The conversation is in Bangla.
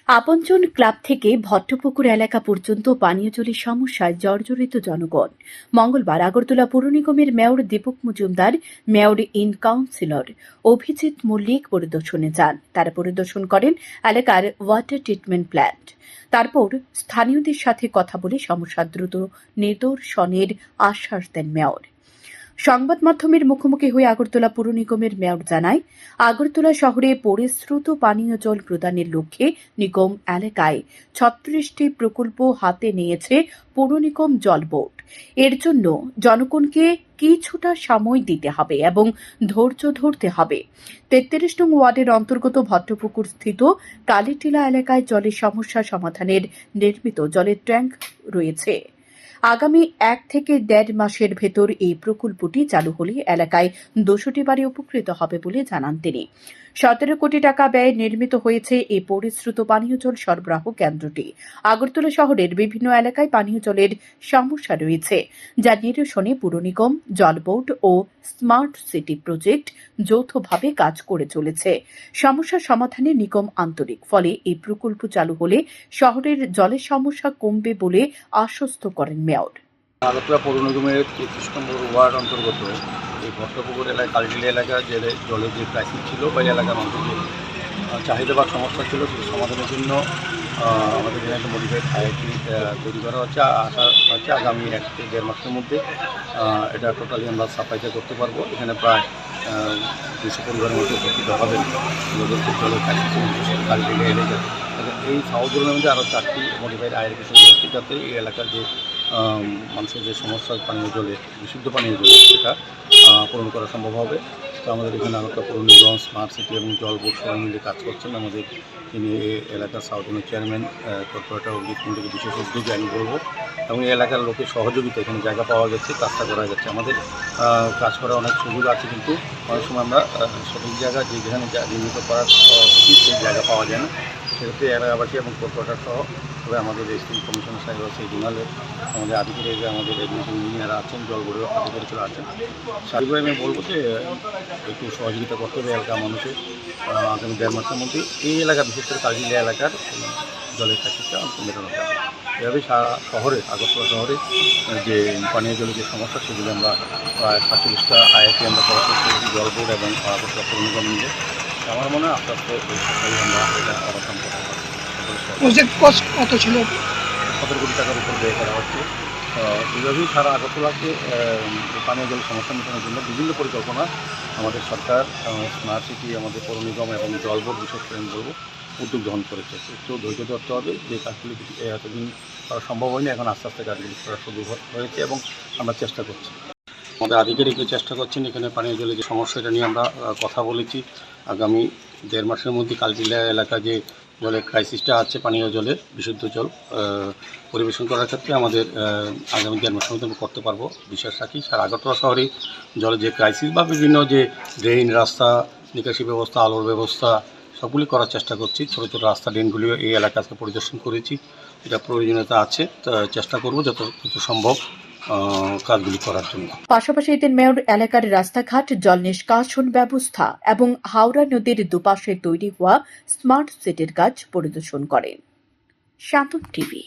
আপনজন ক্লাব থেকে ভট্টপুকুর এলাকা পর্যন্ত পানীয় জলের সমস্যায় জর্জরিত জনগণ। মঙ্গলবার আগরতলা পৌর নিগমের mayor Dipak Majumdar, mayor in councillor Abhijit Mallick পরিদর্শনে যান। তারা পরিদর্শন করেন এলাকার ওয়াটার ট্রিটমেন্ট প্ল্যান্ট। তারপর স্থানীয়দের সাথে কথা বলে সমস্যা দ্রুত নিরসনের আশ্বাস দেন মেয়র। সংবাদ মাধ্যমের মুখোমুখি হয়ে আগরতলা পৌর নিগমের মেয়র জানায়, আগরতলা শহরে পরিশ্রুত পানীয় জল প্রদানের লক্ষ্যে নিগম এলাকায় ৩৬টি প্রকল্প হাতে নিয়েছে পৌর নিগম জল বোর্ড। এর জন্য জনগণকে কিছুটা সময় দিতে হবে এবং ধৈর্য ধরতে হবে। ৩৩ নং ওয়ার্ডের অন্তর্গত ভট্টপুকুর স্থিত কালীটিলা এলাকায় জলের সমস্যা সমাধানের নির্মিত জলের ট্যাঙ্ক রয়েছে। আগামী ১ থেকে ১.৫ মাসের ভেতর এই প্রকল্পটি চালু হলে এলাকায় ২০০টি বাড়ি উপকৃত হবে বলে জানান তিনি। ১৭ কোটি টাকা ব্যয়ে নির্মিত হয়েছে এই পরিশ্রুত পানীয় জল সরবরাহ কেন্দ্রটি। আগরতলা শহরের বিভিন্ন এলাকায় পানীয় জলের সমস্যা রয়েছে, যা নিরসনে পুর নিগম, জল বোর্ড ও স্মার্ট সিটি প্রজেক্ট যৌথভাবে কাজ করে চলেছে। সমস্যা সমাধানে নিগম আন্তরিক, ফলে এই প্রকল্প চালু হলে শহরের জলের সমস্যা কমবে বলে আশ্বস্ত করেন মেয়র। আগরতলা পৌর নিগমের ৩৩ নম্বর ওয়ার্ড অন্তর্গত এই ভট্টপুকুর এলাকায় কালীটিলা এলাকার যে জলের যে ক্রাইসিস ছিল বা এলাকার মানুষের যে চাহিদা বা সমস্যা ছিল সেই সমাধানের জন্য আমাদের এখানে একটা মডিফাইড আইআইটি তৈরি করা হচ্ছে। আশা হচ্ছে আগামী ১ থেকে ১.৫ মাসের মধ্যে এটা টোটালি আমরা সাপ্লাইটা করতে পারবো। এখানে প্রায় ২০০ পরিবারের মধ্যে উপকৃত হবেন জলের ক্রাইসিস কালীটিলা এলাকা। এই সাউথগুলোর মধ্যে আরও 4টি মডিফাইড আইআইটি তৈরি হচ্ছে, যাতে এই এলাকার যে মানুষের যে সমস্যা পানীয় জলের, বিশুদ্ধ পানীয় জলের, সেটা পূরণ করা সম্ভব হবে। তো আমাদের এখানে আগরতলা পৌর নিগম, স্মার্ট সিটি এবং জল বোর্ড সবাই মিলে কাজ করছেন। আমাদের তিনি এলাকার সাউথের চেয়ারম্যান কর্পোরেটর অভিজিৎ মল্লিককে বিশেষ উদ্যোগে আমি বলবো, এবং এই এলাকার লোকের সহযোগিতা, এখানে জায়গা পাওয়া গেছে, কাজটা করা গেছে। আমাদের কাজ করার অনেক সুযোগ আছে, কিন্তু অনেক সময় আমরা সঠিক জায়গা যেখানে নির্মিত করার উচিত সেই জায়গা পাওয়া যায় না। সেক্ষেত্রে এলাকাবাসী এবং কর্পোরেটর সহ তবে আমাদের এসপি কমিশনার সাহেব আছে, জোনালের আমাদের আধিকারিক, আমাদের ইঞ্জিনিয়াররা আছেন, জল বোর্ডের আধিকারিকরা আছেন। সার্বিকভাবে আমি বলবো যে একটু সহযোগিতা করতে হবে এলাকার মানুষের। আগামী ১.৫ মাসের মধ্যে এই এলাকা, বিশেষ করে কালীটিলা এলাকার জলের ক্রাইসিসটা মেটানো যাবে। এভাবে সারা শহরে, আগরতলা শহরে যে পানীয় জলের যে সমস্যা, সেগুলো আমরা প্রায় ৪৭টা আইআইটি আমরা পড়াশোনা করেছি, জল বোর্ড এবং আগরতলা পৌর নিগম মিলে। আমার মনে হয় আস্তে আস্তে এই সরকারি আমরা এটা অবসান করতে পারবো। প্রজেক্ট কস্ট কত ছিল? ১৭ কোটি টাকার উপর ব্যয় করা হচ্ছে। এইভাবেই সারা আগরতলাকে পানীয় জল সমস্যা মেটানোর জন্য বিভিন্ন পরিকল্পনা আমাদের সরকার, স্মার্ট সিটি, আমাদের পৌর নিগম এবং জল বোর্ড বিশেষ করে আমি বলবো উদ্যোগ গ্রহণ করেছে। একটু ধৈর্য ধরতে হবে, যে কাজগুলি এতদিন করা সম্ভব হয়নি, এখন আস্তে আস্তে কাজগুলি করা শুরু হয়েছে এবং আমরা চেষ্টা করছি। আমাদের আধিকারিকরা চেষ্টা করছেন এখানে পানীয় জলের যে সমস্যা, এটা নিয়ে আমরা কথা বলেছি। আগামী ১.৫ মাসের মধ্যে কালীটিলা এলাকা যে জলের ক্রাইসিসটা আছে, পানীয় জলের, বিশুদ্ধ জল পরিবেশন করার ক্ষেত্রে আমাদের আগামী ১.৫ মাসের মধ্যে আমরা করতে পারবো বিশ্বাস রাখি। সারা আগরতলা শহরে জলের যে ক্রাইসিস বা বিভিন্ন যে ড্রেন, রাস্তা, নিকাশি ব্যবস্থা, আলোর ব্যবস্থা, সবগুলি করার চেষ্টা করছি। ছোটো ছোটো রাস্তা, ড্রেনগুলি এই এলাকা আজকে পরিদর্শন করেছি। এটা প্রয়োজনীয়তা আছে, চেষ্টা করবো যত সম্ভব কাজগুলি করার জন্য। পাশাপাশি এদিন মেয়র এলাকার রাস্তাঘাট, জল নিষ্কাশন ব্যবস্থা এবং হাওড়া নদীর দুপাশে তৈরি হওয়া স্মার্ট সিটির কাজ পরিদর্শন করেন। শান্তন টিভি।